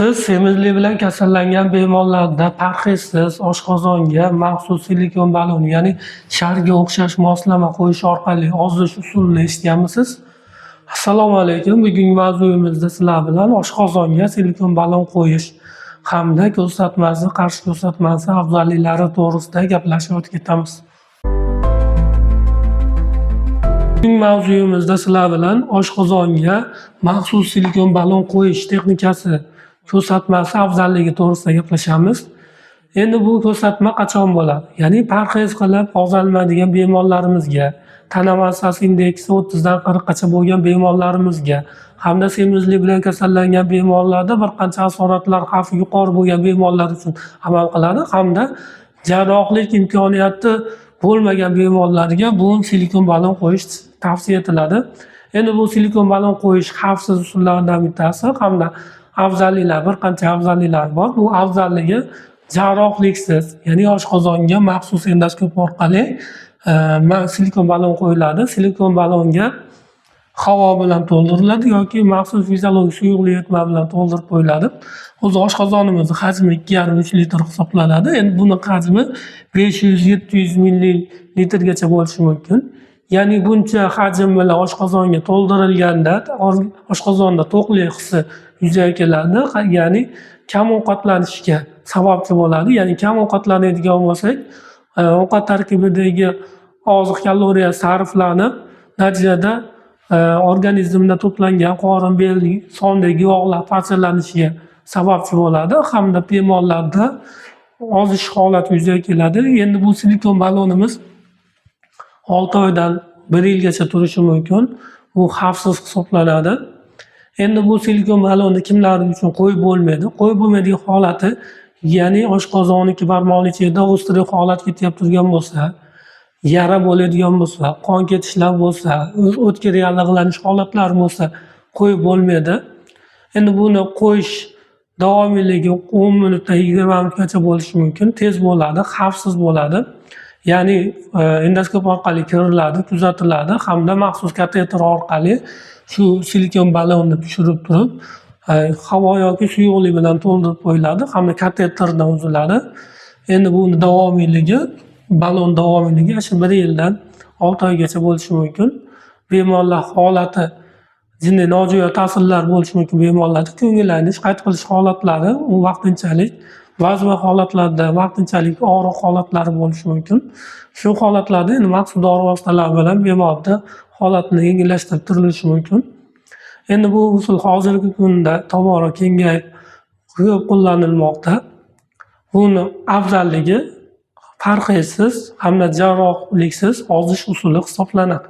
Siz semizlik bilan kasallangan bemorlarda parhezsiz oshqozonga maxsus silikon balon, ya'ni sharga o'xshash moslama qo'yish orqali ozish usulini eshitganmisiz? Assalomu alaykum. Bugungi mavzuyimizda sizlar bilan oshqozonga silikon balon qo'yish hamda ko'rsatmasi, qarshi ko'rsatmasi afzalliklari to'g'risida gaplashib o'tib ketamiz. Bugungi mavzuyimizda sizlar bilan oshqozonga maxsus silikon balon qo'yish texnikasi, ko'rsatmasi afzalligi to'g'risida gaplashamiz. Endi bu ko'rsatma qachon bo'ladi? Ya'ni parhez qilib og'zalmaydigan bemorlarimizga, tana massasi indeksi 30 dan 40 gacha bo'lgan bemorlarimizga hamda semizlik bilan kasallangan bemorlarda bir qancha asoratlar xavfi yuqori bo'lgan bemorlar uchun amal qiladi hamda jarrohlik imkoniyati bo'lmagan bemorlarga bu silikon balon qo'yish tavsiya etiladi. Endi bu silikon balon qo'yish xavfsiz usullardan bittasi hamda afzalliklar, bir qancha afzalliklar bor. Bu afzalligi jarrohliksiz, ya'ni oshqozonga maxsus endoskop orqali silikon balon qo'yiladi. Silikon balonga havo bilan to'ldiriladi yoki maxsus fiziologik suyuqlik yetma bilan to'ldirib qo'yiladi. O'zi oshqozonimizning hajmi 2,5-3 litr hisoblanadi. Endi buni hajmi 500-700 millilitrgacha bo'lishi mumkin. Ya'ni buncha hajm bilan oshqozonga to'ldirilganda oshqozonda to'qlik hissi yuzaga keladi, ya'ni kam ovqatlanishga sababchi bo'ladi. Ya'ni kam ovqatlanadigan bo'lsak, ovqat tarkibidagi oziq kaloriya sarflanib, natijada organizmda to'plangan qorin, bel sonidagi yog'lar parchalanishiga sababchi bo'ladi hamda bemorlarda ozish holati yuzaga keladi. Endi bu silikon balonimiz 6 oydan 1 yilgacha turishi mumkin. Bu xavfsiz hisoblanadi. Endi bu silikon balonni kimlar uchun qo'yib bo'lmaydi? Qo'yib bo'lmaydigan holati, ya'ni oshqozonniki barmoqli ichida o'stirik holat ketyapti turgan bo'lsa, yara bo'ladigan bo'lsa, qon ketishlar bo'lsa, o'tkir yallig'lanish holatlari bo'lsa qo'yib bo'lmaydi. Endi buni qo'yish davomiyligi 10 minutdan 20 minutgacha bo'lishi mumkin. Tez bo'ladi, xavfsiz bo'ladi. Ya'ni endoskop orqali ko'riladi, kuzatiladi hamda maxsus kateter orqali shu silikon balonni tushirib turib, havo yoki suyuqlik bilan to'ldirib qo'yiladi hamda kateterdan uziladi. Endi buni davomiyligi, balon davomiyligi 1 yildan 6 oygacha bo'lishi mumkin. Bemorlar holati jinniy nojo'ya ta'sirlar bo'lishi mumkin. Bemorlarda ko'ngillanish, qayt qilish holatlari u vaqtinchalik, ba'zi holatlarda vaqtinchalik og'riq holatlari bo'lishi mumkin. Shu holatlarda endi maxsus dori vositalar bilan bemorda holatni yengillashtirib turilishi mumkin. Endi bu usul hozirgi kunda tobora kengayib ko'p qo'llanilmoqda. Buni afzalligi parhezsiz hamda jarrohliksiz ozish usuli hisoblanadi.